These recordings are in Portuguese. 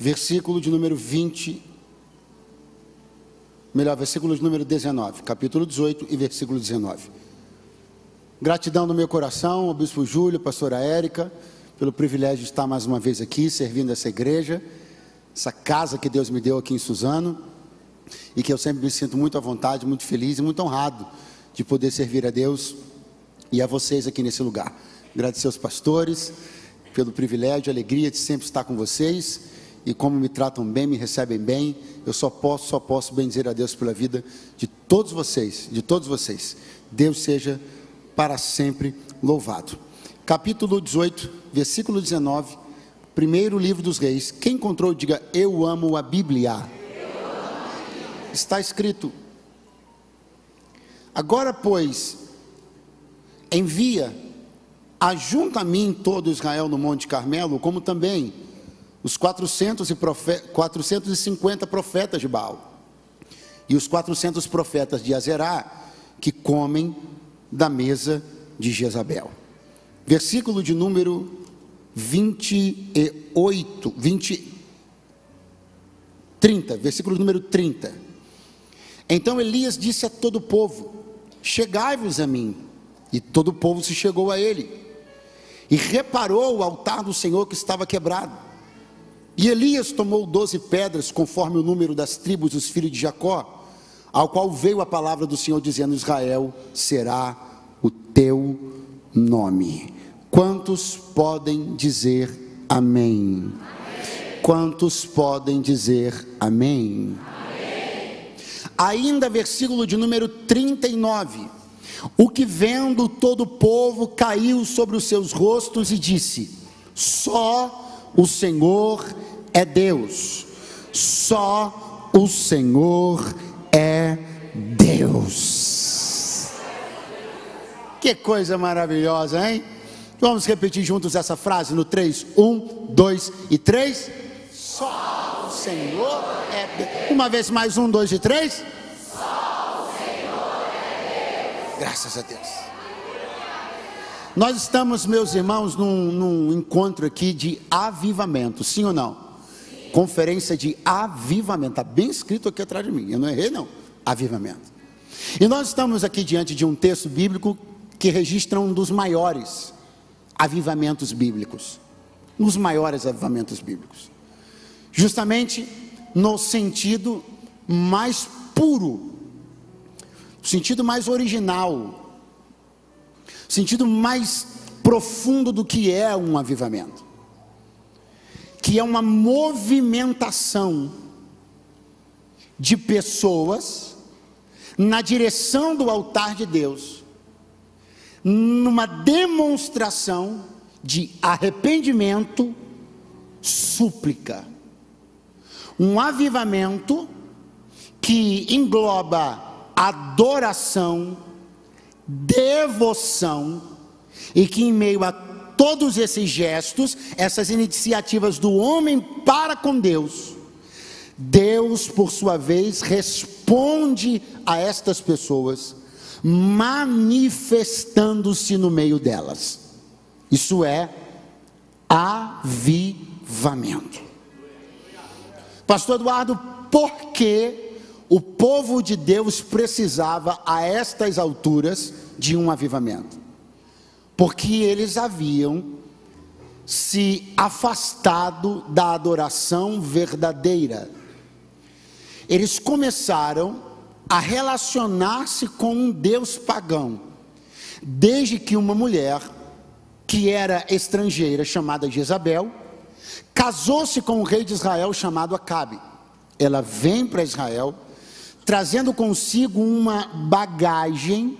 versículo de número 19, capítulo 18 e versículo 19. Gratidão no meu coração ao bispo Júlio, pastora Érica, pelo privilégio de estar mais uma vez aqui, servindo essa igreja, essa casa que Deus me deu aqui em Suzano, e que eu sempre me sinto muito à vontade, muito feliz e muito honrado de poder servir a Deus e a vocês aqui nesse lugar. Agradecer aos pastores pelo privilégio, a alegria de sempre estar com vocês, e como me tratam bem, me recebem bem. Eu só posso bendizer a Deus pela vida de todos vocês, Deus seja para sempre louvado. Capítulo 18, versículo 19, primeiro livro dos reis. Quem encontrou, diga: eu amo a Bíblia. Está escrito: agora, pois, envia, ajunta a mim todo Israel no Monte Carmelo, como também os 450 profetas de Baal, e os 400 profetas de Azerá, que comem da mesa de Jezabel. Versículo de número 30, versículo número 30. Então Elias disse a todo o povo: chegai-vos a mim. E todo o povo se chegou a ele, e reparou o altar do Senhor que estava quebrado. E Elias tomou 12 pedras, conforme o número das tribos dos filhos de Jacó, ao qual veio a palavra do Senhor, dizendo: Israel será o teu nome. Quantos podem dizer amém? Amém. Quantos podem dizer amém? Amém. Ainda versículo de número 39. O que vendo todo o povo caiu sobre os seus rostos e disse: só o Senhor é Deus, só o Senhor é Deus. Que coisa maravilhosa, hein? Vamos repetir juntos essa frase no 3, 1, 2 e 3. Só o Senhor é Deus. Uma vez mais, 1, 2 e 3. Só o Senhor é Deus. Graças a Deus. Nós estamos, meus irmãos, num encontro aqui de avivamento, sim ou não? Sim. Conferência de avivamento, está bem escrito aqui atrás de mim, eu não errei não, avivamento. E nós estamos aqui diante de um texto bíblico que registra um dos maiores avivamentos bíblicos, justamente no sentido mais puro, sentido mais original, sentido mais profundo do que é um avivamento, que é uma movimentação de pessoas na direção do altar de Deus, numa demonstração de arrependimento, súplica. Um avivamento que engloba adoração, devoção, e que em meio a todos esses gestos, essas iniciativas do homem para com Deus, Deus por sua vez responde a estas pessoas, manifestando-se no meio delas. Isso é avivamento. Pastor Eduardo, por que o povo de Deus precisava a estas alturas de um avivamento? Porque eles haviam se afastado da adoração verdadeira. Eles começaram a relacionar-se com um Deus pagão, desde que uma mulher que era estrangeira, chamada Jezabel, casou-se com um rei de Israel chamado Acabe. Ela vem para Israel, trazendo consigo uma bagagem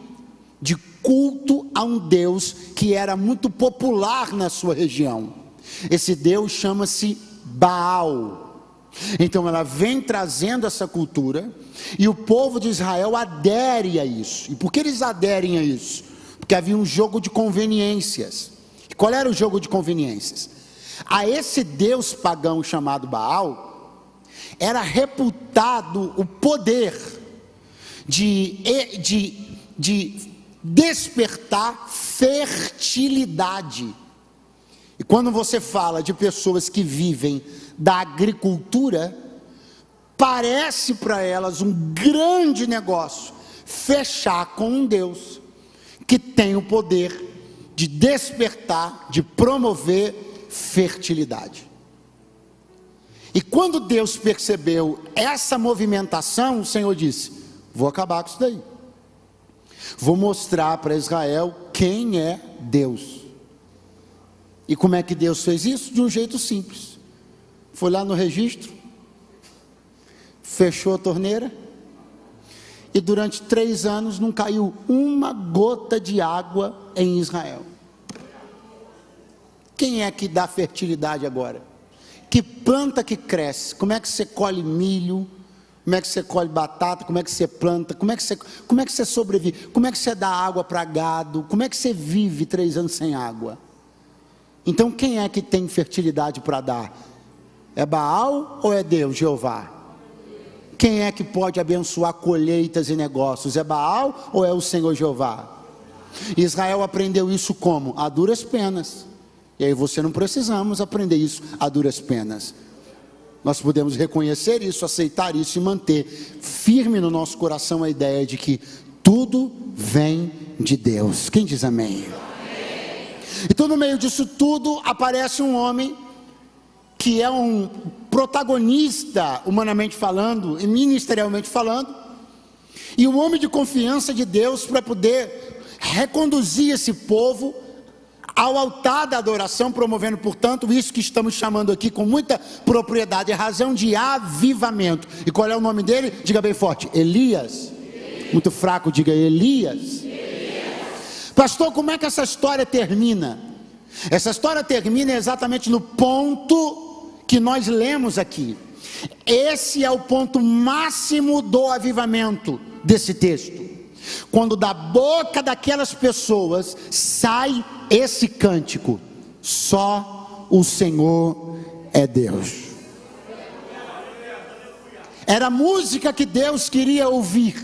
de culto a um Deus que era muito popular na sua região. Esse Deus chama-se Baal. Então ela vem trazendo essa cultura, e o povo de Israel adere a isso. E por que eles aderem a isso? Porque havia um jogo de conveniências. E qual era o jogo de conveniências? A esse Deus pagão chamado Baal era reputado o poder de despertar fertilidade. E Quando você fala de pessoas que vivem da agricultura, parece para elas um grande negócio fechar com um Deus que tem o poder de despertar, de promover fertilidade. E quando Deus percebeu essa movimentação, o Senhor disse: vou acabar com isso daí. Vou mostrar para Israel quem é Deus. E como é que Deus fez isso? De um jeito simples. Foi lá no registro, fechou a torneira, e durante 3 anos não caiu uma gota de água em Israel. Quem é que dá fertilidade agora? Que planta que cresce? Como é que você colhe milho? Como é que você colhe batata? Como é que você planta? Como é que você sobrevive? Como é que você dá água para gado? Como é que você vive 3 anos sem água? Então quem é que tem fertilidade para dar? É Baal ou é Deus, Jeová? Quem é que pode abençoar colheitas e negócios? É Baal ou é o Senhor Jeová? Israel aprendeu isso como? A duras penas. E aí você não precisamos aprender isso a duras penas. Nós podemos reconhecer isso, aceitar isso e manter firme no nosso coração a ideia de que tudo vem de Deus. Quem diz amém? Amém. Então no meio disso tudo aparece um homem que é um protagonista, humanamente falando e ministerialmente falando, e um homem de confiança de Deus para poder reconduzir esse povo ao altar da adoração, promovendo, portanto, isso que estamos chamando aqui com muita propriedade, razão de avivamento. E qual é o nome dele? Diga bem forte: Elias. Muito fraco, diga Elias. Pastor, como é que essa história termina? Essa história termina exatamente no ponto que nós lemos aqui. Esse é o ponto máximo do avivamento desse texto. Quando da boca daquelas pessoas sai esse cântico: só o Senhor é Deus. Era a música que Deus queria ouvir,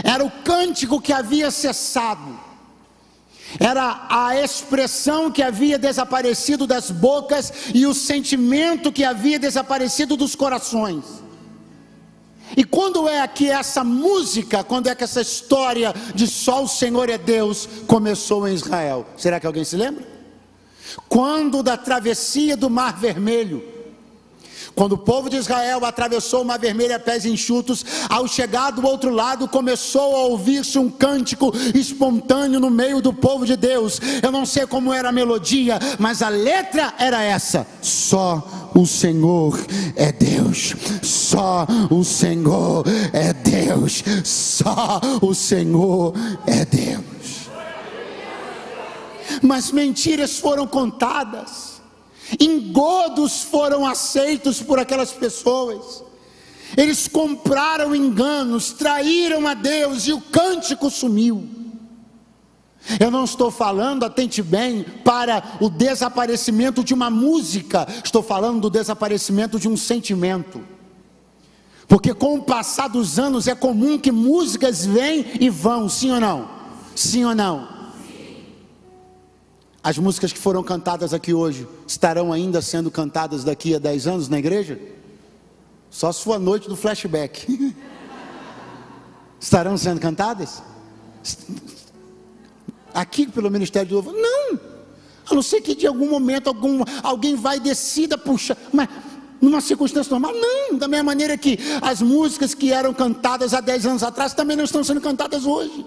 era o cântico que havia cessado, era a expressão que havia desaparecido das bocas e o sentimento que havia desaparecido dos corações. E quando é que essa música, quando é que essa história de só o Senhor é Deus começou em Israel? Será que alguém se lembra? Quando da travessia do Mar Vermelho, quando o povo de Israel atravessou o Mar Vermelho a pés enxutos, ao chegar do outro lado começou a ouvir-se um cântico espontâneo no meio do povo de Deus. Eu não sei como era a melodia, mas a letra era essa: só o Senhor é Deus, só o Senhor é Deus, só o Senhor é Deus. Mas mentiras foram contadas, engodos foram aceitos por aquelas pessoas. Eles compraram enganos, traíram a Deus e o cântico sumiu. Eu não estou falando, atente bem, para o desaparecimento de uma música, estou falando do desaparecimento de um sentimento. Porque com o passar dos anos é comum que músicas vêm e vão, sim ou não? Sim ou não? As músicas que foram cantadas aqui hoje estarão ainda sendo cantadas daqui a 10 anos na igreja? Só se for a noite do flashback. Estarão sendo cantadas? Aqui pelo Ministério de Louvor? Não, a não ser que de algum momento alguém vai decida puxar, mas numa circunstância normal, não. Da mesma maneira que as músicas que eram cantadas há 10 anos atrás também não estão sendo cantadas hoje,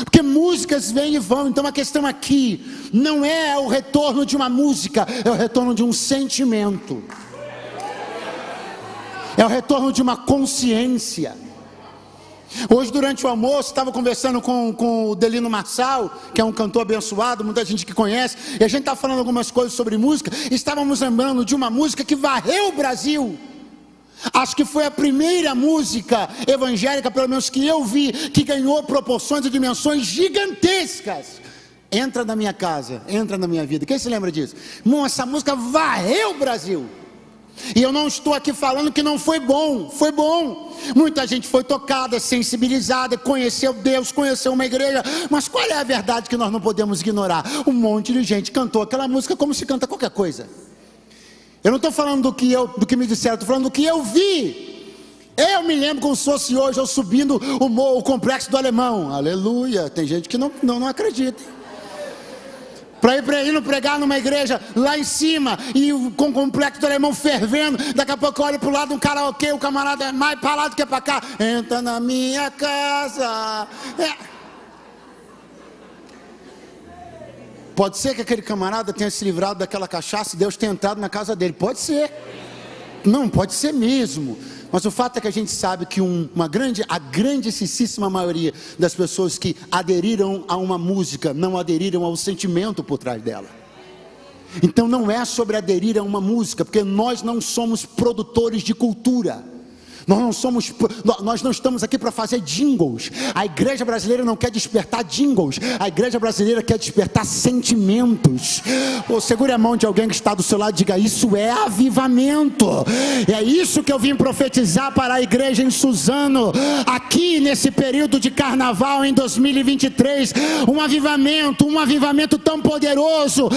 porque músicas vêm e vão. Então a questão aqui não é o retorno de uma música, é o retorno de um sentimento, é o retorno de uma consciência. Hoje durante o almoço estava conversando com o Delino Marçal, que é um cantor abençoado, muita gente que conhece, e a gente estava falando algumas coisas sobre música. Estávamos lembrando de uma música que varreu o Brasil. Acho que foi a primeira música evangélica, pelo menos que eu vi, que ganhou proporções e dimensões gigantescas. Entra na minha casa, entra na minha vida. Quem se lembra disso? Irmão, essa música varreu o Brasil. E eu não estou aqui falando que não foi bom, foi bom. Muita gente foi tocada, sensibilizada, conheceu Deus, conheceu uma igreja. Mas qual é a verdade que nós não podemos ignorar? Um monte de gente cantou aquela música como se canta qualquer coisa. Eu não estou falando do que me disseram, estou falando do que eu vi. Eu me lembro como se fosse hoje, eu subindo o complexo do Alemão. Aleluia, tem gente que não acredita. Para ir pregar numa igreja lá em cima, e com o complexo do Alemão fervendo, daqui a pouco eu olho para o lado um karaokê, o camarada é mais para lá do que para cá. Entra na minha casa. Pode ser que aquele camarada tenha se livrado daquela cachaça e Deus tenha entrado na casa dele. Pode ser. Não, pode ser mesmo. Mas o fato é que a gente sabe que a grandíssima maioria das pessoas que aderiram a uma música não aderiram ao sentimento por trás dela. Então não é sobre aderir a uma música, porque nós não somos produtores de cultura. Nós não estamos aqui para fazer jingles. A igreja brasileira não quer despertar jingles. A igreja brasileira quer despertar sentimentos. Segure a mão de alguém que está do seu lado e diga: isso é avivamento. E é isso que eu vim profetizar para a igreja em Suzano, aqui nesse período de carnaval em 2023. Um avivamento tão poderoso,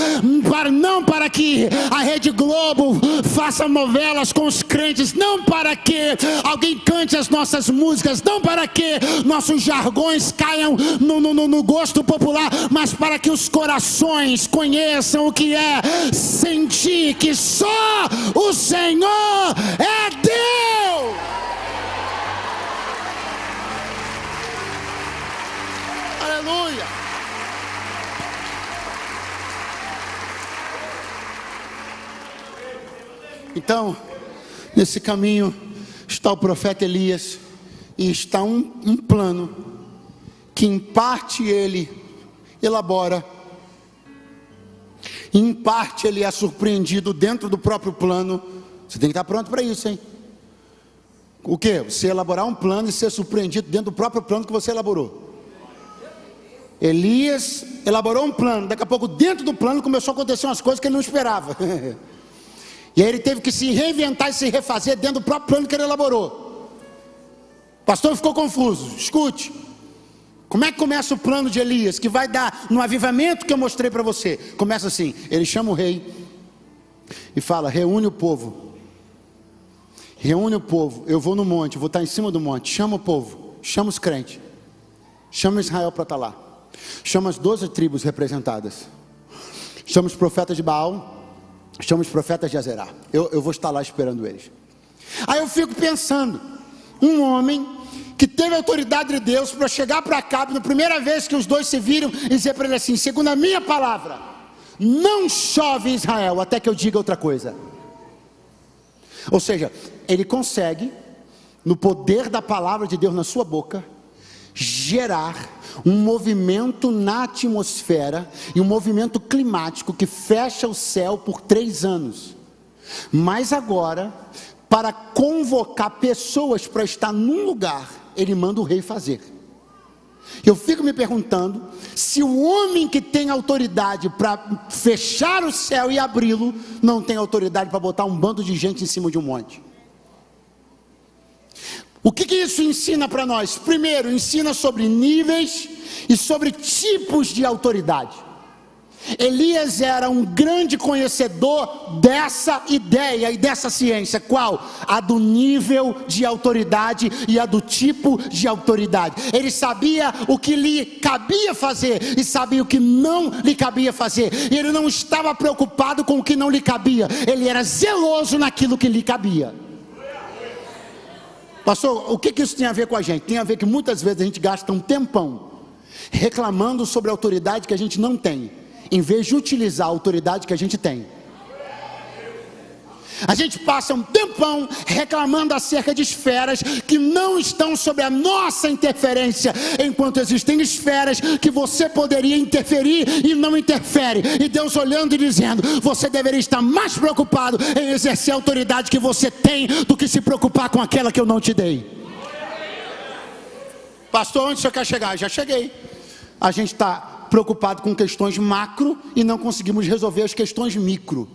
não para que a Rede Globo faça novelas com os crentes, não para que alguém cante as nossas músicas, não para que nossos jargões caiam no gosto popular, mas para que os corações conheçam o que é sentir que só o Senhor é Deus. Aleluia. Então, nesse caminho está o profeta Elias, e está um plano que em parte ele elabora, em parte ele é surpreendido dentro do próprio plano. Você tem que estar pronto para isso, hein? O que? Você elaborar um plano e ser surpreendido dentro do próprio plano que você elaborou. Elias elaborou um plano, daqui a pouco dentro do plano começou a acontecer umas coisas que ele não esperava. E aí ele teve que se reinventar e se refazer dentro do próprio plano que ele elaborou. O pastor ficou confuso. Escute, como é que começa o plano de Elias, que vai dar no avivamento que eu mostrei para você? Começa assim: ele chama o rei e fala: reúne o povo, eu vou no monte, vou estar em cima do monte, chama o povo, chama os crentes, chama Israel para estar lá, chama as 12 tribos representadas, chama os profetas de Baal, chama os profetas de Azerá. Eu vou estar lá esperando eles. Aí eu fico pensando, um homem que teve autoridade de Deus para chegar para Acabe, na primeira vez que os dois se viram, e dizer para ele assim: segundo a minha palavra, não chove em Israel até que eu diga outra coisa. Ou seja, ele consegue, no poder da palavra de Deus na sua boca, gerar um movimento na atmosfera e um movimento climático que fecha o céu por 3 anos. Mas agora, para convocar pessoas para estar num lugar, ele manda o rei fazer. Eu fico me perguntando se o homem que tem autoridade para fechar o céu e abri-lo não tem autoridade para botar um bando de gente em cima de um monte. O que isso ensina para nós? Primeiro, ensina sobre níveis e sobre tipos de autoridade. Elias era um grande conhecedor dessa ideia e dessa ciência. Qual? A do nível de autoridade e a do tipo de autoridade. Ele sabia o que lhe cabia fazer e sabia o que não lhe cabia fazer. E ele não estava preocupado com o que não lhe cabia. Ele era zeloso naquilo que lhe cabia. Pastor, o que isso tem a ver com a gente? Tem a ver que muitas vezes a gente gasta um tempão reclamando sobre a autoridade que a gente não tem, em vez de utilizar a autoridade que a gente tem. A gente passa um tempão reclamando acerca de esferas que não estão sob a nossa interferência, enquanto existem esferas que você poderia interferir e não interfere. E Deus olhando e dizendo: você deveria estar mais preocupado em exercer a autoridade que você tem do que se preocupar com aquela que eu não te dei. Pastor, onde você quer chegar? Já cheguei. A gente está preocupado com questões macro e não conseguimos resolver as questões micro.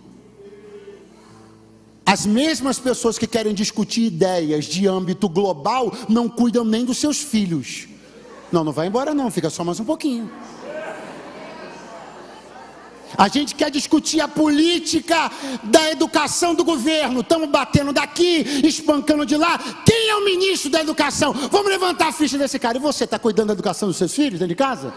As mesmas pessoas que querem discutir ideias de âmbito global não cuidam nem dos seus filhos. Não vai embora não, fica só mais um pouquinho. A gente quer discutir a política da educação do governo. Estamos batendo daqui, espancando de lá. Quem é o ministro da educação? Vamos levantar a ficha desse cara. E você, está cuidando da educação dos seus filhos dentro de casa?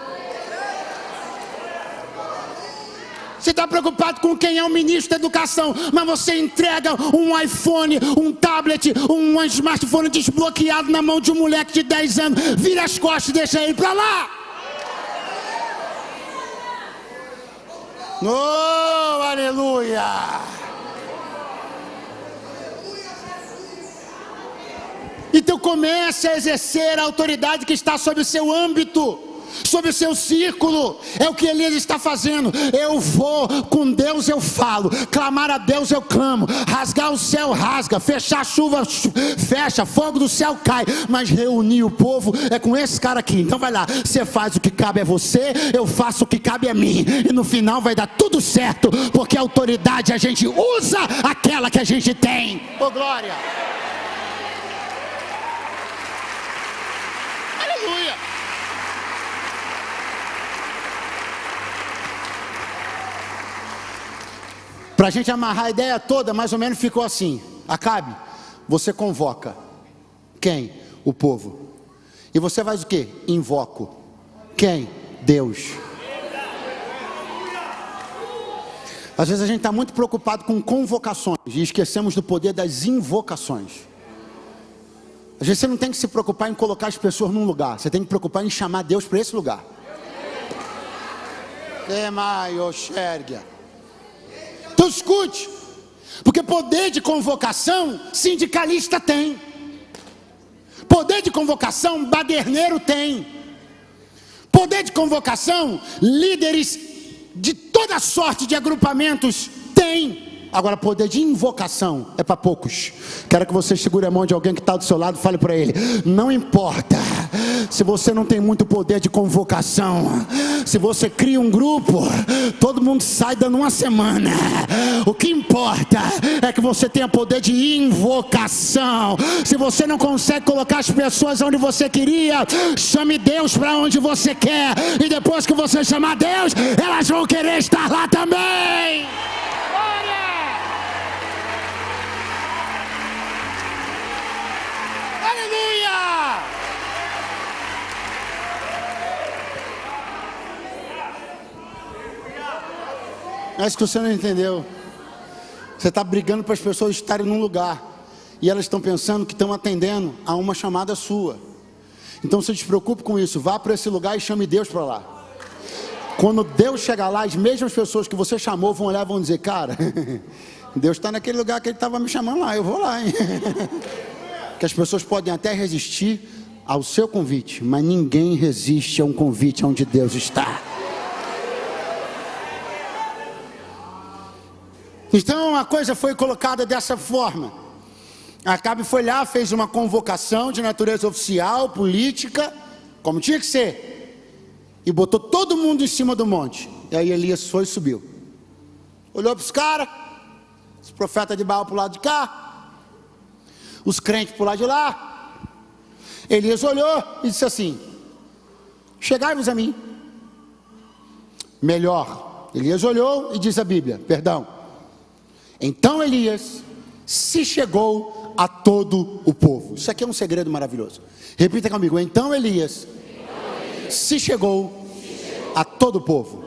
Você está preocupado com quem é o ministro da educação, mas você entrega um iPhone, um tablet, um smartphone desbloqueado na mão de um moleque de 10 anos. Vira as costas e deixa ele para lá. Oh, aleluia! Então comece a exercer a autoridade que está sob o seu âmbito, sob o seu círculo. É o que Elias está fazendo. Eu vou, com Deus eu falo, clamar a Deus eu clamo, rasgar o céu rasga, fechar a chuva fecha, fogo do céu cai, mas reunir o povo é com esse cara aqui. Então vai lá, você faz o que cabe a você, eu faço o que cabe a mim, e no final vai dar tudo certo, porque a autoridade a gente usa aquela que a gente tem. Oh glória! Aleluia! Para a gente amarrar a ideia toda, mais ou menos ficou assim: Acabe, você convoca quem? O povo. E você faz o quê? Invoco quem? Deus. Às vezes a gente está muito preocupado com convocações e esquecemos do poder das invocações. Às vezes você não tem que se preocupar em colocar as pessoas num lugar, você tem que se preocupar em chamar Deus para esse lugar. Então escute, porque poder de convocação sindicalista tem, poder de convocação baderneiro tem, poder de convocação líderes de toda sorte de agrupamentos tem. Agora poder de invocação é para poucos. Quero que você segure a mão de alguém que está do seu lado e fale para ele: não importa se você não tem muito poder de convocação, se você cria um grupo, todo mundo sai dando uma semana. O que importa é que você tenha poder de invocação. Se você não consegue colocar as pessoas onde você queria, chame Deus para onde você quer, e depois que você chamar Deus, elas vão querer estar lá também. Aleluia! É isso que você não entendeu. Você está brigando para as pessoas estarem num lugar, e elas estão pensando que estão atendendo a uma chamada sua. Então se despreocupe com isso. Vá para esse lugar e chame Deus para lá. Quando Deus chegar lá, as mesmas pessoas que você chamou vão olhar e vão dizer: cara, Deus está naquele lugar que Ele estava me chamando lá, eu vou lá, hein? Que as pessoas podem até resistir ao seu convite, mas ninguém resiste a um convite onde Deus está. Então a coisa foi colocada dessa forma. Acabe foi lá, fez uma convocação de natureza oficial, política, como tinha que ser, e botou todo mundo em cima do monte. E aí Elias foi e subiu, olhou para os caras, os profetas de Baal para o lado de cá, os crentes por lá de lá. Elias olhou e disse assim: chegai-vos a mim. Melhor, Elias olhou e diz a Bíblia, então Elias se chegou a todo o povo. Isso aqui é um segredo maravilhoso. Repita comigo: então Elias se chegou a todo o povo.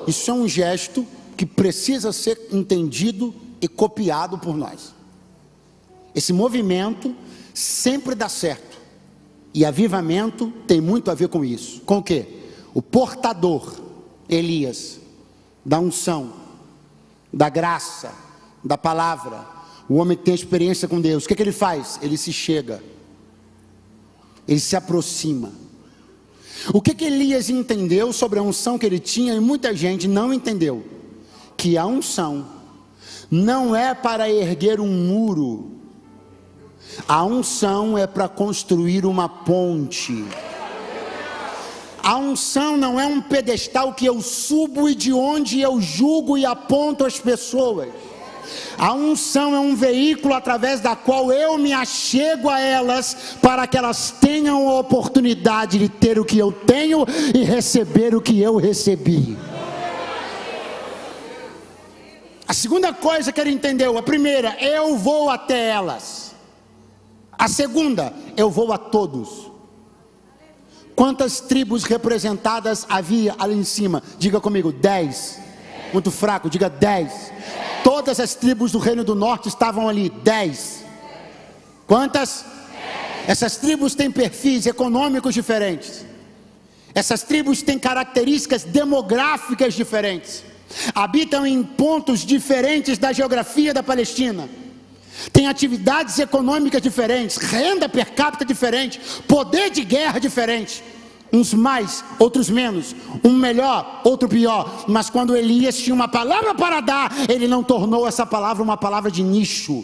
Isso é um gesto que precisa ser entendido e copiado por nós. Esse movimento sempre dá certo, e avivamento tem muito a ver com isso. Com o quê? O portador, Elias, da unção, da graça, da palavra, o homem que tem experiência com Deus, o que ele faz? Ele se chega, ele se aproxima. O que Elias entendeu sobre a unção que ele tinha, e muita gente não entendeu? Que a unção não é para erguer um muro, a unção é para construir uma ponte. A unção não é um pedestal que eu subo e de onde eu julgo e aponto as pessoas. A unção é um veículo através da qual eu me achego a elas, para que elas tenham a oportunidade de ter o que eu tenho e receber o que eu recebi. A segunda coisa que ele entendeu: a primeira, eu vou até elas. A segunda, eu vou a todos. Quantas tribos representadas havia ali em cima? Diga comigo, 10. Muito fraco, diga 10. Todas as tribos do Reino do Norte estavam ali, 10. Quantas? 10. Essas tribos têm perfis econômicos diferentes. Essas tribos têm características demográficas diferentes. Habitam em pontos diferentes da geografia da Palestina. Têm atividades econômicas diferentes, renda per capita diferente, poder de guerra diferente. Uns mais, outros menos, um melhor, outro pior. Mas quando Elias tinha uma palavra para dar, ele não tornou essa palavra uma palavra de nicho.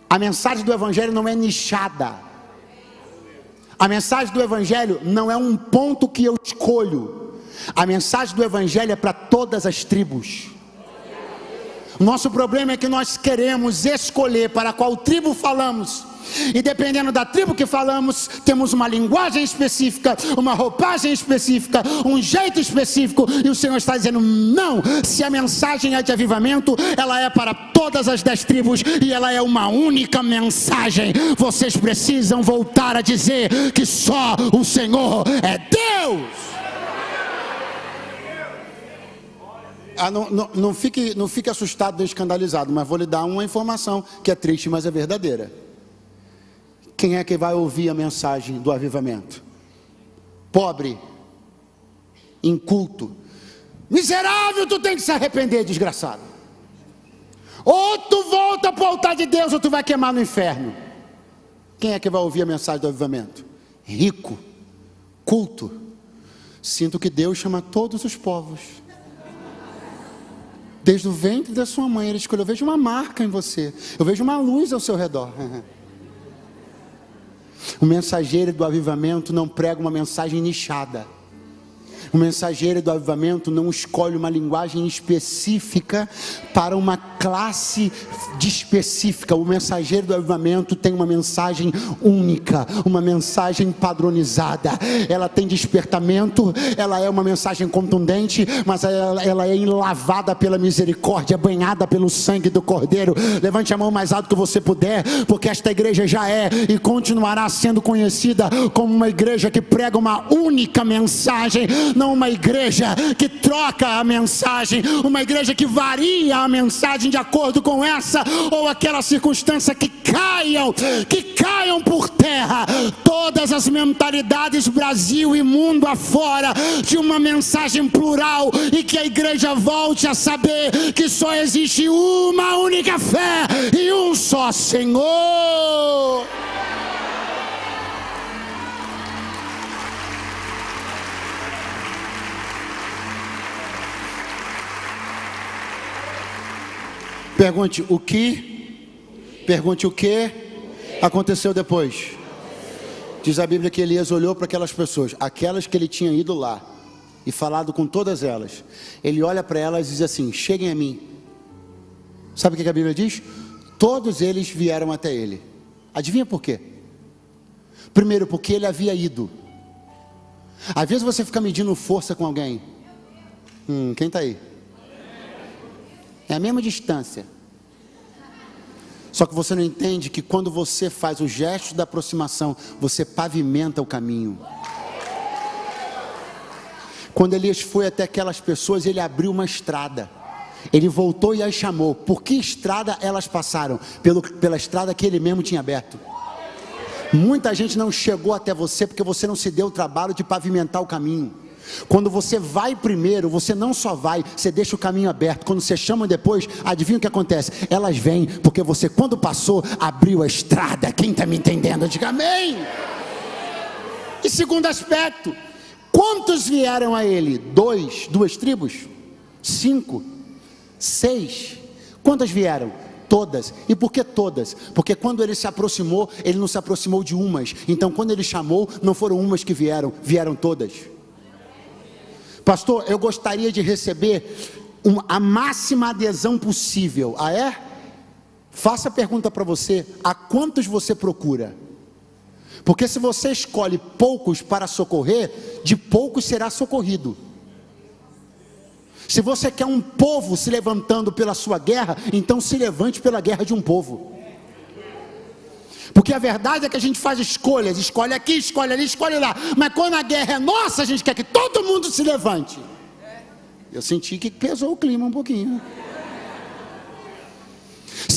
A mensagem do Evangelho não é nichada. A mensagem do Evangelho não é um ponto que eu escolho. A mensagem do Evangelho é para todas as tribos. O nosso problema é que nós queremos escolher para qual tribo falamos. E dependendo da tribo que falamos, temos uma linguagem específica, uma roupagem específica, um jeito específico. E o Senhor está dizendo, não, se a mensagem é de avivamento, ela é para todas as 10 tribos, e ela é uma única mensagem. Vocês precisam voltar a dizer que só o Senhor é Deus. Não fique assustado nem escandalizado, mas vou lhe dar uma informação que é triste, mas é verdadeira. Quem é que vai ouvir a mensagem do avivamento? Pobre, inculto, miserável, tu tem que se arrepender, desgraçado. Ou tu volta para o altar de Deus, ou tu vai queimar no inferno. Quem é que vai ouvir a mensagem do avivamento? Rico, culto. Sinto que Deus chama todos os povos. Desde o ventre da sua mãe, Ele escolheu. Eu vejo uma marca em você. Eu vejo uma luz ao seu redor. O mensageiro do avivamento não prega uma mensagem nichada. O mensageiro do avivamento não escolhe uma linguagem específica para uma classe específica. O mensageiro do avivamento tem uma mensagem única, uma mensagem padronizada. Ela tem despertamento, ela é uma mensagem contundente, mas ela é lavada pela misericórdia, banhada pelo sangue do Cordeiro. Levante a mão mais alto que você puder, porque esta igreja já é e continuará sendo conhecida como uma igreja que prega uma única mensagem, não uma igreja que troca a mensagem, uma igreja que varia a mensagem de acordo com essa ou aquela circunstância. Que caiam por terra todas as mentalidades Brasil e mundo afora de uma mensagem plural, e que a igreja volte a saber que só existe uma única fé e um só Senhor. Pergunte o que aconteceu depois. Diz a Bíblia que Elias olhou para aquelas pessoas, aquelas que ele tinha ido lá e falado com todas elas. Ele olha para elas e diz assim: cheguem a mim. Sabe o que a Bíblia diz? Todos eles vieram até ele. Adivinha por quê? Primeiro, porque ele havia ido. Às vezes você fica medindo força com alguém. Quem está aí? É a mesma distância. Só que você não entende que quando você faz o gesto da aproximação, você pavimenta o caminho. Quando Elias foi até aquelas pessoas, ele abriu uma estrada. Ele voltou e as chamou. Por que estrada elas passaram? Pela estrada que ele mesmo tinha aberto. Muita gente não chegou até você porque você não se deu o trabalho de pavimentar o caminho. Quando você vai primeiro, você não só vai, você deixa o caminho aberto. Quando você chama depois, adivinha o que acontece? Elas vêm, porque você, quando passou, abriu a estrada. Quem está me entendendo? Diga amém. E segundo aspecto, quantos vieram a ele? 2 tribos? 5? 6? Quantas vieram? Todas. E por que todas? Porque quando ele se aproximou, ele não se aproximou de umas. Então quando ele chamou, não foram umas que vieram, vieram todas. Pastor, eu gostaria de receber a máxima adesão possível. Ah, é? Faça a pergunta para você: a quantos você procura? Porque se você escolhe poucos para socorrer, de poucos será socorrido. Se você quer um povo se levantando pela sua guerra, então se levante pela guerra de um povo. Porque a verdade é que a gente faz escolhas, escolhe aqui, escolhe ali, escolhe lá. Mas quando a guerra é nossa, a gente quer que todo mundo se levante. Eu senti que pesou o clima um pouquinho.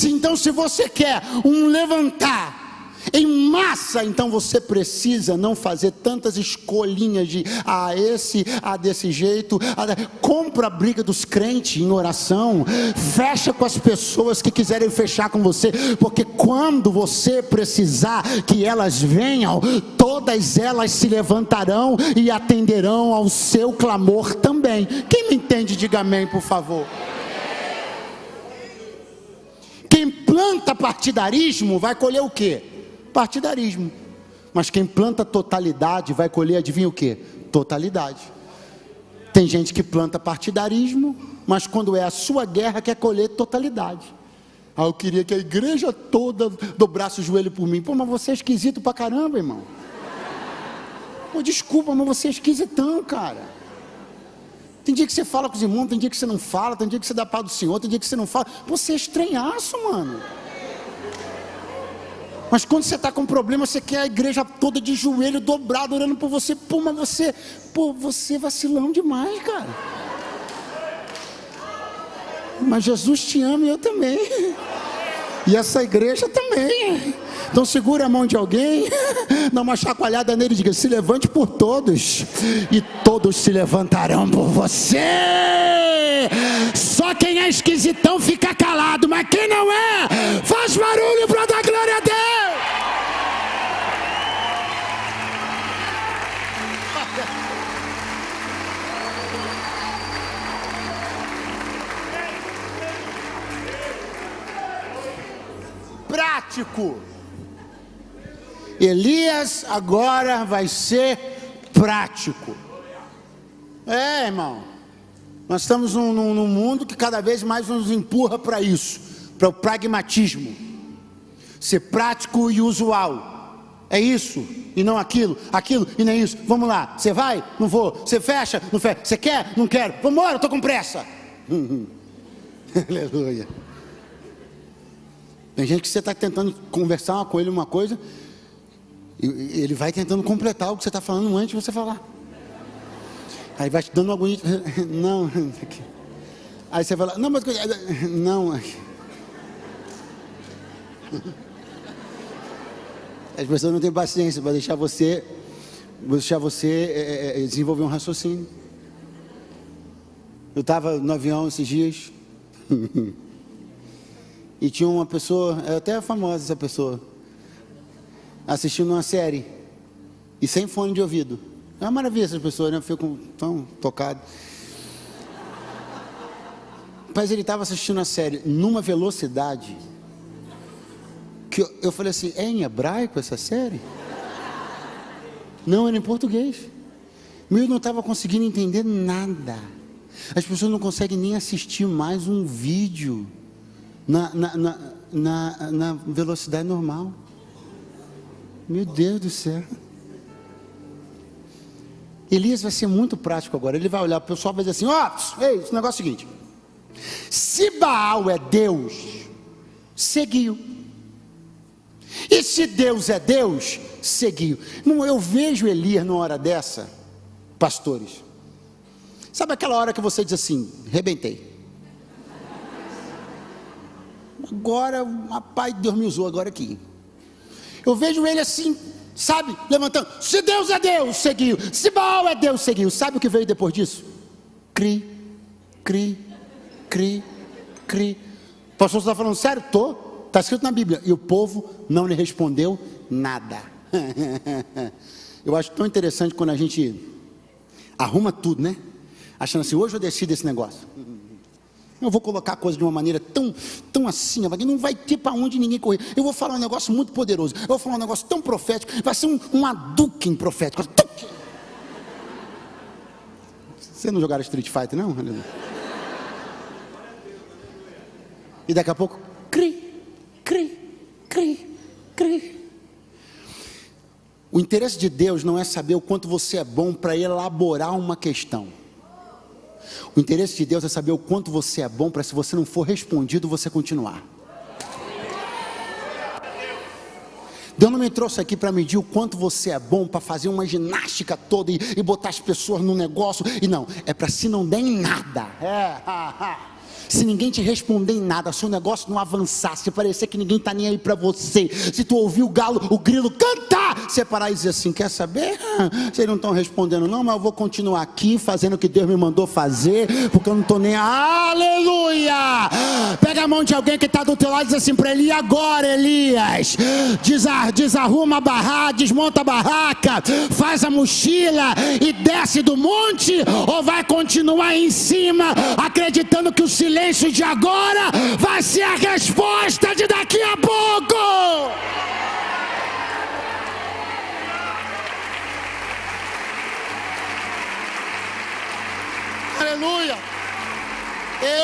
Então, se você quer um levantar em massa, então você precisa não fazer tantas escolhinhas de esse, desse jeito. Compra a briga dos crentes em oração, fecha com as pessoas que quiserem fechar com você, porque quando você precisar que elas venham, todas elas se levantarão e atenderão ao seu clamor também. Quem me entende, diga amém, por favor. Quem planta partidarismo vai colher o quê? Partidarismo. Mas quem planta totalidade vai colher, adivinha o que? Totalidade. Tem gente que planta partidarismo, mas quando é a sua guerra quer colher totalidade. Eu queria que a igreja toda dobrasse o joelho por mim. Pô, mas você é esquisito pra caramba, irmão. Pô, desculpa, mas você é esquisitão, cara. Tem dia que você fala com os irmãos, tem dia que você não fala, tem dia que você dá paz do Senhor, tem dia que você não fala. Você é estranhaço, mano. Mas quando você está com problema, você quer a igreja toda de joelho dobrado, orando por você. Pô, mas você é vacilão demais, cara. Mas Jesus te ama e eu também. E essa igreja também. Então segura a mão de alguém, dá uma chacoalhada nele e diga: se levante por todos, e todos se levantarão por você. Só quem é esquisitão fica calado, mas quem não é, faz barulho para dar glória a Deus. Prático. Elias agora vai ser prático. Irmão, nós estamos num mundo que cada vez mais nos empurra para isso, para o pragmatismo, ser prático e usual. É isso e não aquilo, aquilo e nem isso. Vamos lá, você vai? Não vou. Você fecha? Não fecha. Você quer? Não quero. Vamos embora, estou com pressa. Aleluia. Tem gente que você está tentando conversar com ele uma coisa, e ele vai tentando completar o que você está falando antes de você falar. Aí vai te dando uma agonia. Não. Aí você fala: não, mas não. As pessoas não têm paciência para deixar você desenvolver um raciocínio. Eu estava no avião esses dias e tinha uma pessoa, é até famosa essa pessoa, assistindo uma série e sem fone de ouvido. É uma maravilha essas pessoas, né? Eu fico tão tocado. Mas ele estava assistindo a série numa velocidade que eu falei assim: é em hebraico essa série? Não, era em português. Eu não estava conseguindo entender nada. As pessoas não conseguem nem assistir mais um vídeo na velocidade normal. Meu Deus do céu. Elias vai ser muito prático agora. Ele vai olhar para o pessoal e vai dizer assim: ei, esse negócio é o seguinte: se Baal é Deus, seguiu. E se Deus é Deus, seguiu. Não, eu vejo Elias numa hora dessa, pastores. Sabe aquela hora que você diz assim: rebentei. Agora, rapaz, Deus me usou agora aqui. Eu vejo ele assim, sabe, levantando. Se Deus é Deus, seguiu. Se Baal é Deus, seguiu. Sabe o que veio depois disso? Cri. O pastor está falando sério? Está escrito na Bíblia. E o povo não lhe respondeu nada. Eu acho tão interessante quando a gente arruma tudo, né? Achando assim: hoje eu decido esse negócio. Eu vou colocar a coisa de uma maneira tão assim, não vai ter para onde ninguém correr. Eu vou falar um negócio muito poderoso. Eu vou falar um negócio tão profético. Vai ser um Hadouken profético. Você não jogaram Street Fighter, não? E daqui a pouco, cri, cri, cri, cri. O interesse de Deus não é saber o quanto você é bom para elaborar uma questão. O interesse de Deus é saber o quanto você é bom para, se você não for respondido, você continuar. Deus não me trouxe aqui para medir o quanto você é bom, para fazer uma ginástica toda e botar as pessoas no negócio. E não, é para se não der em nada. Se ninguém te responder em nada, se o negócio não avançar, se parecer que ninguém está nem aí para você, se tu ouvir o grilo cantar, você parar e dizer assim, quer saber? Vocês não estão respondendo não, mas eu vou continuar aqui fazendo o que Deus me mandou fazer, porque eu não estou nem... Aleluia! Pega a mão de alguém que está do teu lado e diz assim para ele, e agora, Elias? Desarruma a barraca, desmonta a barraca, faz a mochila e desce do monte, ou vai continuar em cima, acreditando que o silêncio de agora vai ser a resposta de daqui a pouco? Aleluia!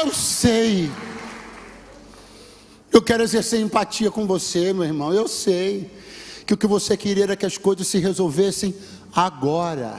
Eu sei. Eu quero exercer empatia com você, meu irmão. Eu sei que o que você queria era que as coisas se resolvessem agora,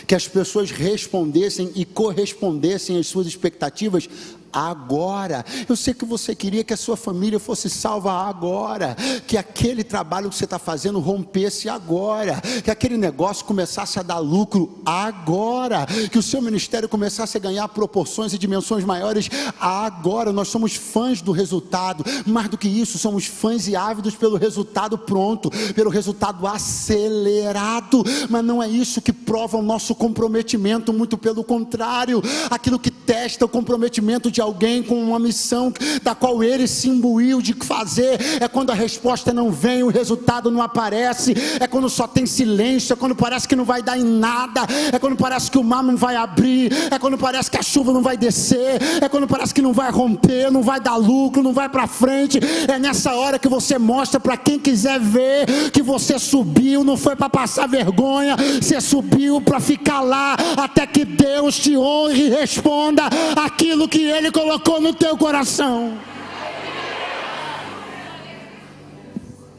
que as pessoas respondessem e correspondessem às suas expectativas agora. Eu sei que você queria que a sua família fosse salva agora, que aquele trabalho que você está fazendo rompesse agora, que aquele negócio começasse a dar lucro agora, que o seu ministério começasse a ganhar proporções e dimensões maiores agora. Nós somos fãs do resultado, mais do que isso, somos fãs e ávidos pelo resultado pronto, pelo resultado acelerado, mas não é isso que prova o nosso comprometimento, muito pelo contrário. Aquilo que testa o comprometimento de alguém com uma missão da qual ele se imbuiu de fazer é quando a resposta não vem, o resultado não aparece, é quando só tem silêncio, é quando parece que não vai dar em nada, é quando parece que o mar não vai abrir, é quando parece que a chuva não vai descer, é quando parece que não vai romper, não vai dar lucro, não vai para frente. É nessa hora que você mostra para quem quiser ver que você subiu, não foi para passar vergonha, você subiu para ficar lá até que Deus te honre e responda aquilo que Ele colocou no teu coração.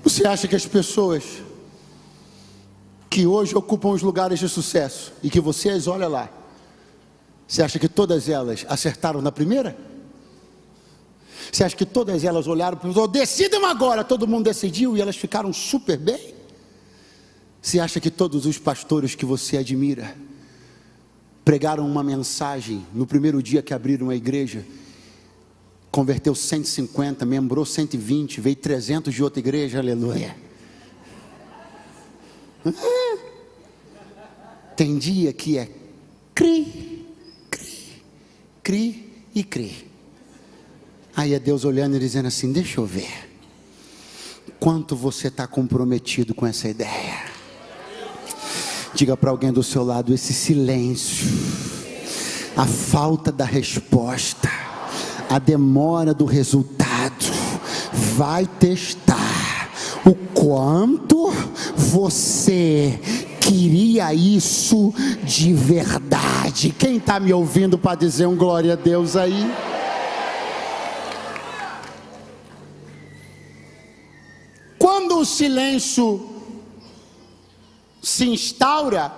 Você acha que as pessoas que hoje ocupam os lugares de sucesso e que você as olha lá, você acha que todas elas acertaram na primeira? Você acha que todas elas olharam para o decidam agora, todo mundo decidiu e elas ficaram super bem? Você acha que todos os pastores que você admira pregaram uma mensagem no primeiro dia que abriram a igreja, converteu 150, membrou 120, veio 300 de outra igreja, aleluia? Tem dia que é cri, cri, cri e cri. Aí é Deus olhando e dizendo assim, deixa eu ver quanto você está comprometido com essa ideia. Diga para alguém do seu lado, esse silêncio, a falta da resposta, a demora do resultado, vai testar o quanto você queria isso de verdade. Quem está me ouvindo para dizer um glória a Deus aí? Quando o silêncio se instaura,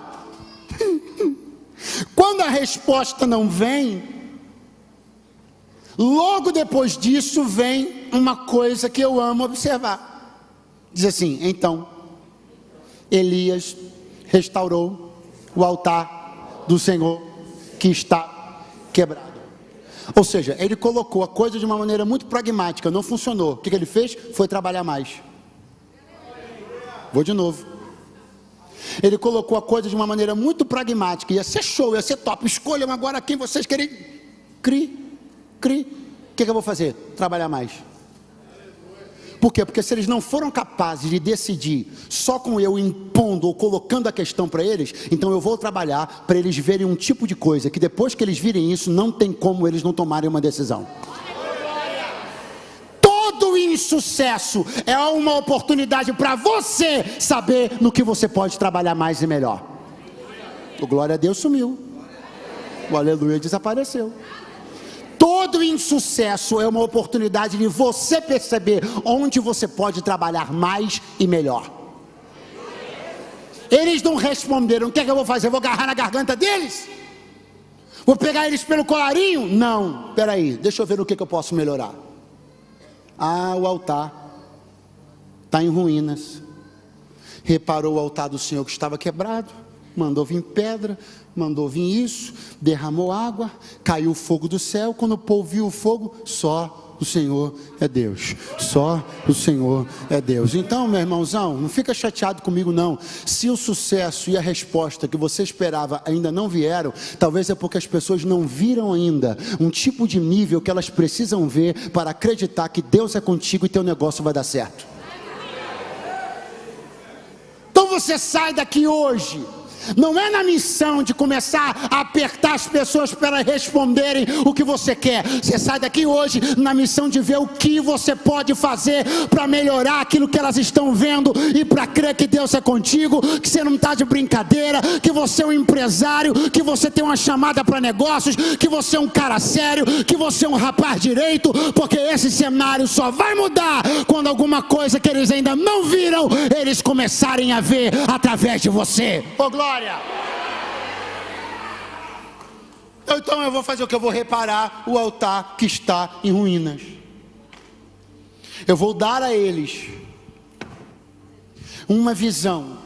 quando a resposta não vem, logo depois disso vem uma coisa que eu amo observar. Diz assim, então Elias restaurou o altar do Senhor que está quebrado. Ou seja, ele colocou a coisa de uma maneira muito pragmática, não funcionou. O que ele fez? Foi trabalhar mais. Vou de novo. Ele colocou a coisa de uma maneira muito pragmática, ia ser show, ia ser top, escolham agora quem vocês querem. Cri, cri, o que eu vou fazer? Trabalhar mais. Por quê? Porque se eles não foram capazes de decidir só com eu impondo ou colocando a questão para eles, então eu vou trabalhar para eles verem um tipo de coisa, que depois que eles virem isso, não tem como eles não tomarem uma decisão. Todo insucesso é uma oportunidade para você saber no que você pode trabalhar mais e melhor. O glória a Deus sumiu, o aleluia desapareceu. Todo Todo insucesso é uma oportunidade de você perceber onde você pode trabalhar mais e melhor. Eles não responderam. O que é que eu vou fazer? Eu vou agarrar na garganta deles? Vou pegar eles pelo colarinho? Não, peraí, deixa eu ver o que eu posso melhorar. O altar está em ruínas. Reparou o altar do Senhor que estava quebrado, mandou vir pedra, mandou vir isso, derramou água, caiu o fogo do céu. Quando o povo viu o fogo, só o Senhor é Deus, só o Senhor é Deus. Então, meu irmãozão, não fica chateado comigo não. Se o sucesso e a resposta que você esperava ainda não vieram, talvez é porque as pessoas não viram ainda um tipo de nível que elas precisam ver para acreditar que Deus é contigo e teu negócio vai dar certo. Então você sai daqui hoje, não é na missão de começar a apertar as pessoas para responderem o que você quer. Você sai daqui hoje na missão de ver o que você pode fazer para melhorar aquilo que elas estão vendo e para crer que Deus é contigo, que você não está de brincadeira, que você é um empresário, que você tem uma chamada para negócios, que você é um cara sério, que você é um rapaz direito, porque esse cenário só vai mudar quando alguma coisa que eles ainda não viram, eles começarem a ver através de você. Ô glória! Então eu vou fazer o que? Eu vou reparar o altar que está em ruínas. Eu vou dar a eles uma visão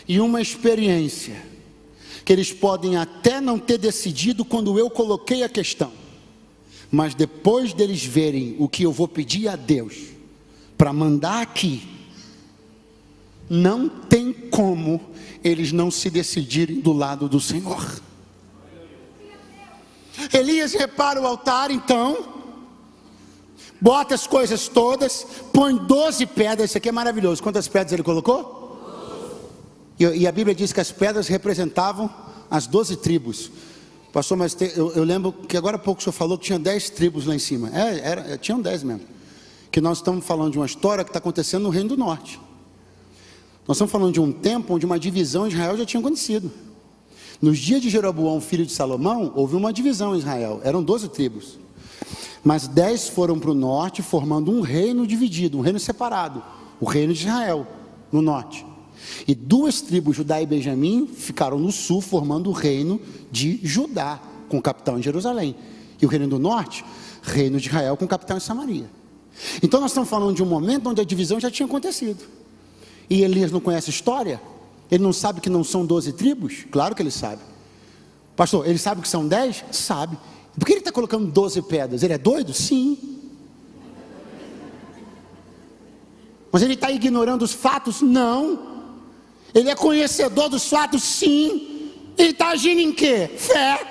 e uma experiência que eles podem até não ter decidido quando eu coloquei a questão, mas depois deles verem o que eu vou pedir a Deus para mandar aqui, não tem como eles não se decidirem do lado do Senhor. Elias repara o altar, então bota as coisas todas, põe 12 pedras. Isso aqui é maravilhoso. Quantas pedras ele colocou? E a Bíblia diz que as pedras representavam as 12 tribos. Pastor, mas eu lembro que agora há pouco o senhor falou que tinha 10 tribos lá em cima. Tinham 10 mesmo. Que nós estamos falando de uma história que está acontecendo no Reino do Norte. Nós estamos falando de um tempo onde uma divisão em Israel já tinha acontecido. Nos dias de Jeroboão, filho de Salomão, houve uma divisão em Israel. Eram 12 tribos. Mas 10 foram para o norte, formando um reino dividido, um reino separado. O reino de Israel, no norte. E 2 tribos, Judá e Benjamim, ficaram no sul, formando o reino de Judá, com capital em Jerusalém. E o reino do norte, reino de Israel, com capital em Samaria. Então nós estamos falando de um momento onde a divisão já tinha acontecido. E Elias não conhece história? Ele não sabe que não são 12 tribos? Claro que ele sabe. Pastor, ele sabe que são 10? Sabe. Por que ele está colocando 12 pedras? Ele é doido? Sim. Mas ele está ignorando os fatos? Não. Ele é conhecedor dos fatos? Sim. Ele está agindo em quê? Fé.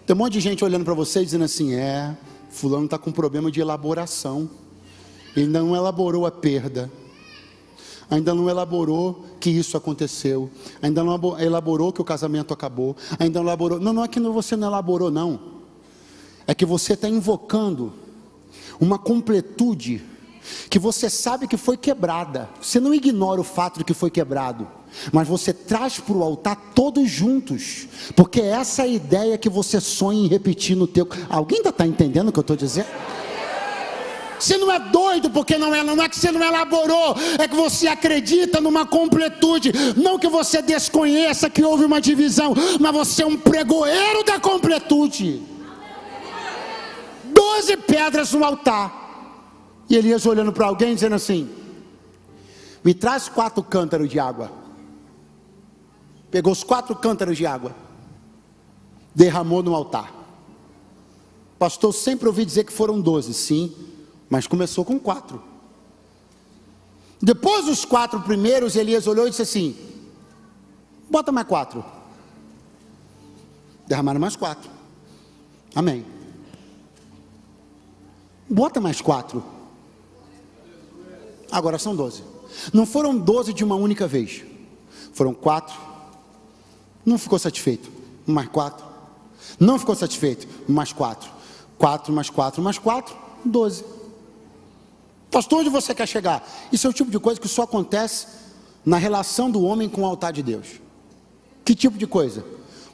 Tem um monte de gente olhando para você e dizendo assim: fulano está com problema de elaboração. Ele ainda não elaborou a perda, ainda não elaborou que isso aconteceu, ainda não elaborou que o casamento acabou, ainda não elaborou. Não é que você não elaborou, não. É que você está invocando uma completude que você sabe que foi quebrada. Você não ignora o fato de que foi quebrado, mas você traz para o altar todos juntos, porque essa é a ideia que você sonha em repetir no teu. Alguém ainda está entendendo o que eu estou dizendo? Você não é doido porque não é que você não elaborou, é que você acredita numa completude. Não que você desconheça que houve uma divisão, mas você é um pregoeiro da completude. 12 pedras no altar. E Elias olhando para alguém dizendo assim: me traz 4 cântaros de água. Pegou os 4 cântaros de água, derramou no altar. Pastor, sempre ouvi dizer que foram 12, sim, mas começou com 4. Depois dos 4 primeiros, Elias olhou e disse assim: bota mais 4. Derramaram mais 4. Amém. Bota mais 4. Agora são 12. Não foram 12 de uma única vez. Foram 4. Não ficou satisfeito. Mais 4. Não ficou satisfeito. Mais 4. 4 mais 4 mais 4. 12. Pastor, onde você quer chegar? Isso é o tipo de coisa que só acontece na relação do homem com o altar de Deus. Que tipo de coisa?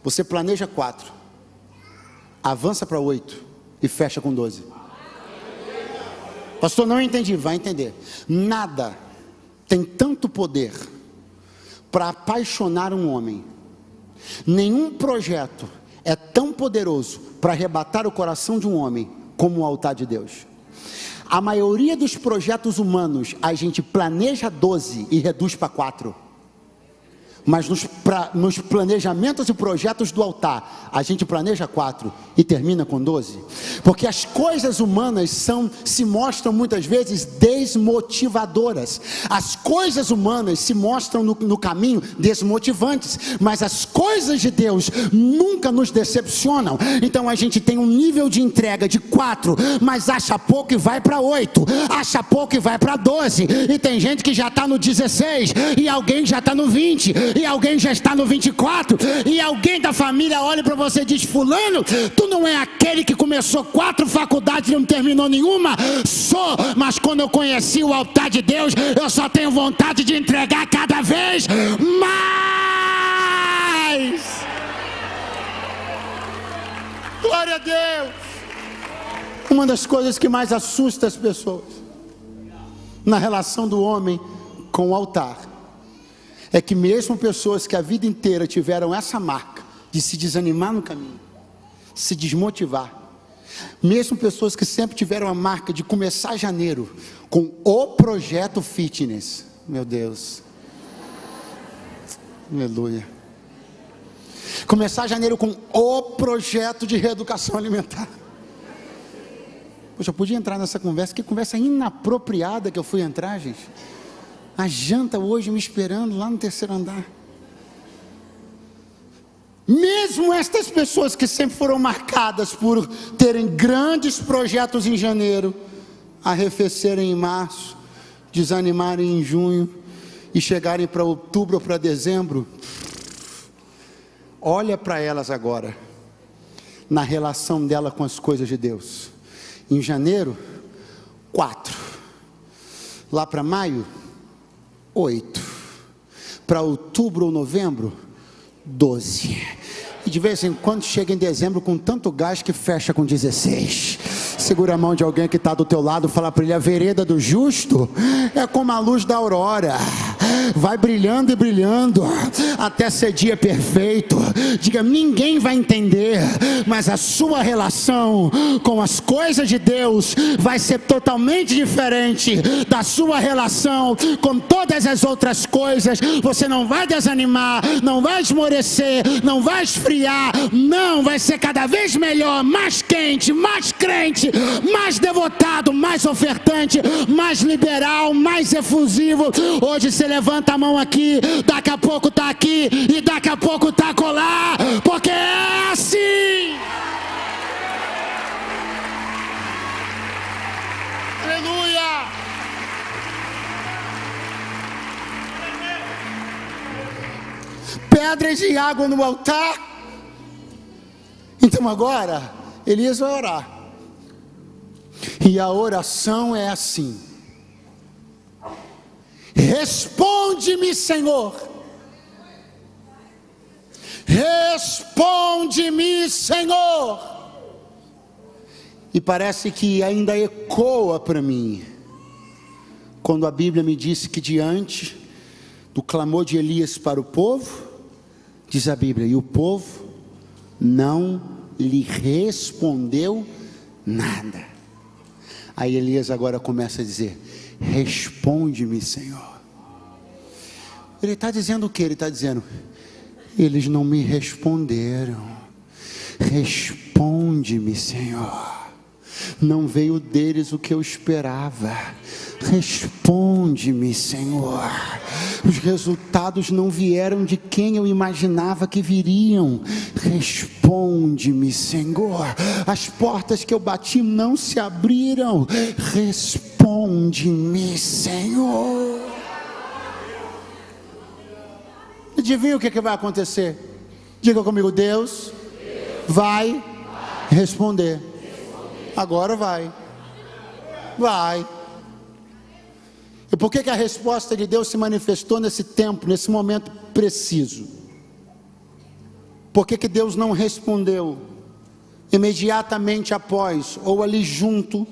Você planeja 4, avança para 8 e fecha com 12. Pastor, não entendi. Vai entender. Nada tem tanto poder para apaixonar um homem. Nenhum projeto é tão poderoso para arrebatar o coração de um homem como o altar de Deus. A maioria dos projetos humanos a gente planeja 12 e reduz para 4. Mas nos planejamentos e projetos do altar, a gente planeja 4 e termina com 12. Porque as coisas humanas se mostram muitas vezes desmotivadoras. As coisas humanas se mostram no caminho desmotivantes. Mas as coisas de Deus nunca nos decepcionam. Então a gente tem um nível de entrega de 4, mas acha pouco e vai para 8. Acha pouco e vai para 12. E tem gente que já está no 16. E alguém já está no 20. E alguém já está no 24, e alguém da família olha para você e diz: fulano, tu não é aquele que começou 4 faculdades e não terminou nenhuma? Sou, mas quando eu conheci o altar de Deus, eu só tenho vontade de entregar cada vez mais. Glória a Deus. Uma das coisas que mais assusta as pessoas na relação do homem com o altar é que mesmo pessoas que a vida inteira tiveram essa marca de se desanimar no caminho, se desmotivar, mesmo pessoas que sempre tiveram a marca de começar janeiro com o projeto fitness, meu Deus, aleluia, começar janeiro com o projeto de reeducação alimentar. Poxa, eu podia entrar nessa conversa, que conversa inapropriada que eu fui entrar, gente. A janta hoje me esperando lá no 3º andar. Mesmo estas pessoas que sempre foram marcadas por terem grandes projetos em janeiro, arrefecerem em março, desanimarem em junho e chegarem para outubro ou para dezembro, olha para elas agora, na relação dela com as coisas de Deus. Em janeiro, 4. Lá para maio, 8. Para outubro ou novembro, 12. E de vez em quando chega em dezembro com tanto gás que fecha com 16. Segura a mão de alguém que está do teu lado, fala para ele: a vereda do justo é como a luz da aurora, vai brilhando e brilhando até ser dia perfeito. Diga: ninguém vai entender, mas a sua relação com as coisas de Deus vai ser totalmente diferente da sua relação com todas as outras coisas. Você não vai desanimar, não vai esmorecer, não vai esfriar, não, vai ser cada vez melhor, mais quente, mais crente, mais devotado, mais ofertante, mais liberal, mais efusivo. Hoje você levanta a mão aqui, daqui a pouco está aqui e daqui a pouco está colar, porque é assim. Aleluia. Pedras e água no altar. Então agora Elias vai orar. E a oração é assim: responde-me, Senhor. Responde-me, Senhor. E parece que ainda ecoa para mim, quando a Bíblia me disse que diante do clamor de Elias para o povo, diz a Bíblia, e o povo não lhe respondeu nada. Aí Elias agora começa a dizer: responde-me, Senhor. Ele está dizendo o que? Ele está dizendo: eles não me responderam. Responde-me, Senhor. Não veio deles o que eu esperava. Responde-me, Senhor. Os resultados não vieram de quem eu imaginava que viriam. Responde-me, Senhor. As portas que eu bati não se abriram. Responde-me, Senhor. Adivinha o que vai acontecer? Diga comigo: Deus vai responder. Agora vai. E por que a resposta de Deus se manifestou nesse tempo, nesse momento preciso? Por que Deus não respondeu imediatamente após, ou ali junto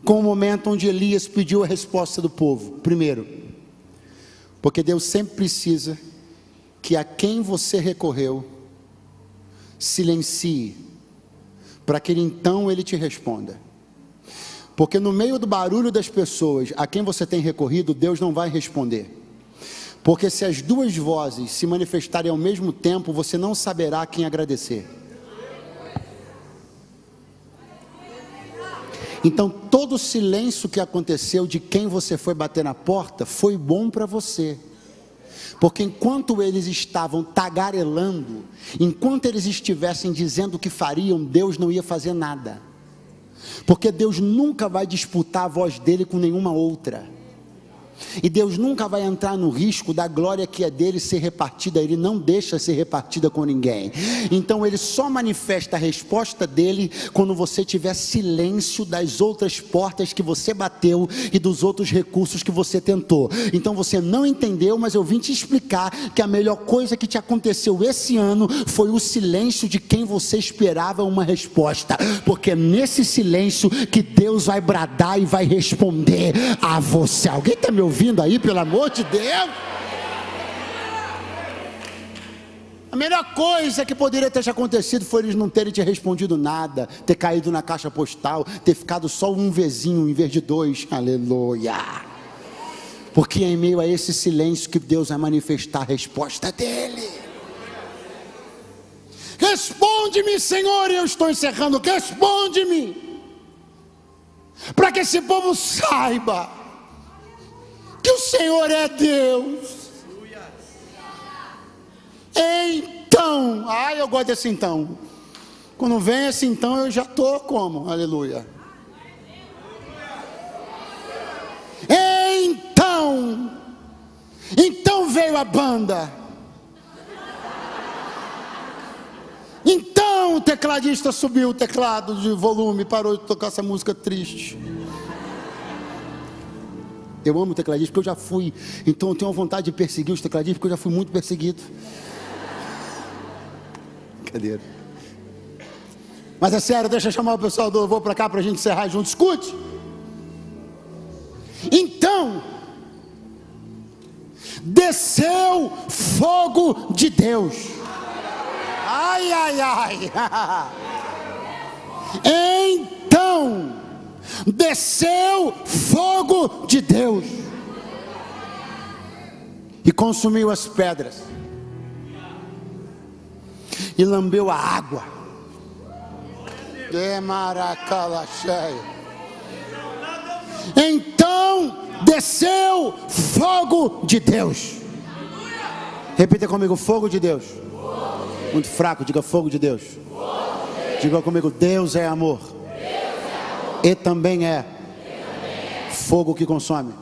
com o momento onde Elias pediu a resposta do povo. Primeiro, porque Deus sempre precisa que a quem você recorreu silencie, para que então ele te responda. Porque no meio do barulho das pessoas a quem você tem recorrido, Deus não vai responder. Porque se as duas vozes se manifestarem ao mesmo tempo, você não saberá a quem agradecer. Então todo o silêncio que aconteceu de quem você foi bater na porta, foi bom para você. Porque enquanto eles estavam tagarelando, enquanto eles estivessem dizendo o que fariam, Deus não ia fazer nada. Porque Deus nunca vai disputar a voz dele com nenhuma outra. E Deus nunca vai entrar no risco da glória que é dele ser repartida. Ele não deixa ser repartida com ninguém. Então ele só manifesta a resposta dele quando você tiver silêncio das outras portas que você bateu e dos outros recursos que você tentou. Então você não entendeu, mas eu vim te explicar que a melhor coisa que te aconteceu esse ano foi o silêncio de quem você esperava uma resposta. Porque é nesse silêncio que Deus vai bradar e vai responder a você. Alguém está me ouvindo aí, pelo amor de Deus? A melhor coisa que poderia ter te acontecido foi eles não terem te respondido nada, ter caído na caixa postal, ter ficado só um Vzinho em vez de 2, aleluia. Porque é em meio a esse silêncio que Deus vai manifestar a resposta dele. Responde-me, Senhor, e eu estou encerrando, responde-me, para que esse povo saiba que o Senhor é Deus. Então, eu gosto desse então. Quando vem esse então, eu já estou como? Aleluia. Então veio a banda. Então o tecladista subiu o teclado de volume, parou de tocar essa música triste. Eu amo tecladista porque eu já fui. Então eu tenho vontade de perseguir os tecladistas porque eu já fui muito perseguido. Brincadeira. Mas é sério, deixa eu chamar o pessoal do louvor para cá para a gente encerrar junto. Escute. Então desceu fogo de Deus. Ai, ai, ai. Então desceu fogo de Deus e consumiu as pedras e lambeu a água. Então desceu fogo de Deus. Repita comigo: fogo de Deus. Muito fraco, diga: fogo de Deus. Diga comigo: Deus é amor. E também é fogo que consome.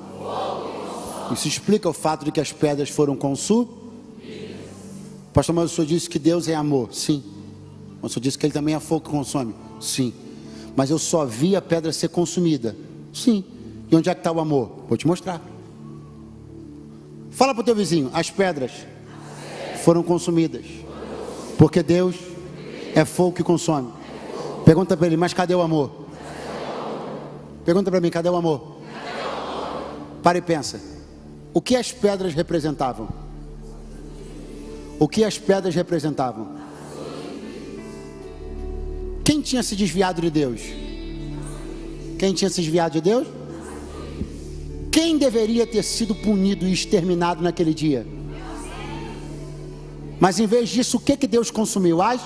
Isso explica o fato de que as pedras foram consumidas. Pastor, mas o senhor disse que Deus é amor. Sim. O senhor disse que ele também é fogo que consome. Sim. Mas eu só vi a pedra ser consumida. Sim. E onde é que está o amor? Vou te mostrar. Fala para o teu vizinho: as pedras foram consumidas, porque Deus é fogo que consome. Pergunta para ele: mas cadê o amor? Pergunta para mim: cadê o amor? Para e pensa. O que as pedras representavam? O que as pedras representavam? Quem tinha se desviado de Deus? Quem tinha se desviado de Deus? Quem deveria ter sido punido e exterminado naquele dia? Mas em vez disso, o que Deus consumiu? As?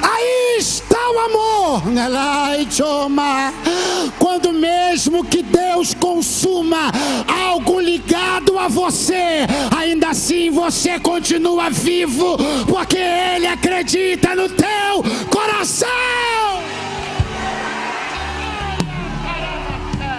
Aí está o amor. Quando mesmo que Deus consuma algo ligado a você, ainda assim você continua vivo, porque Ele acredita no teu coração.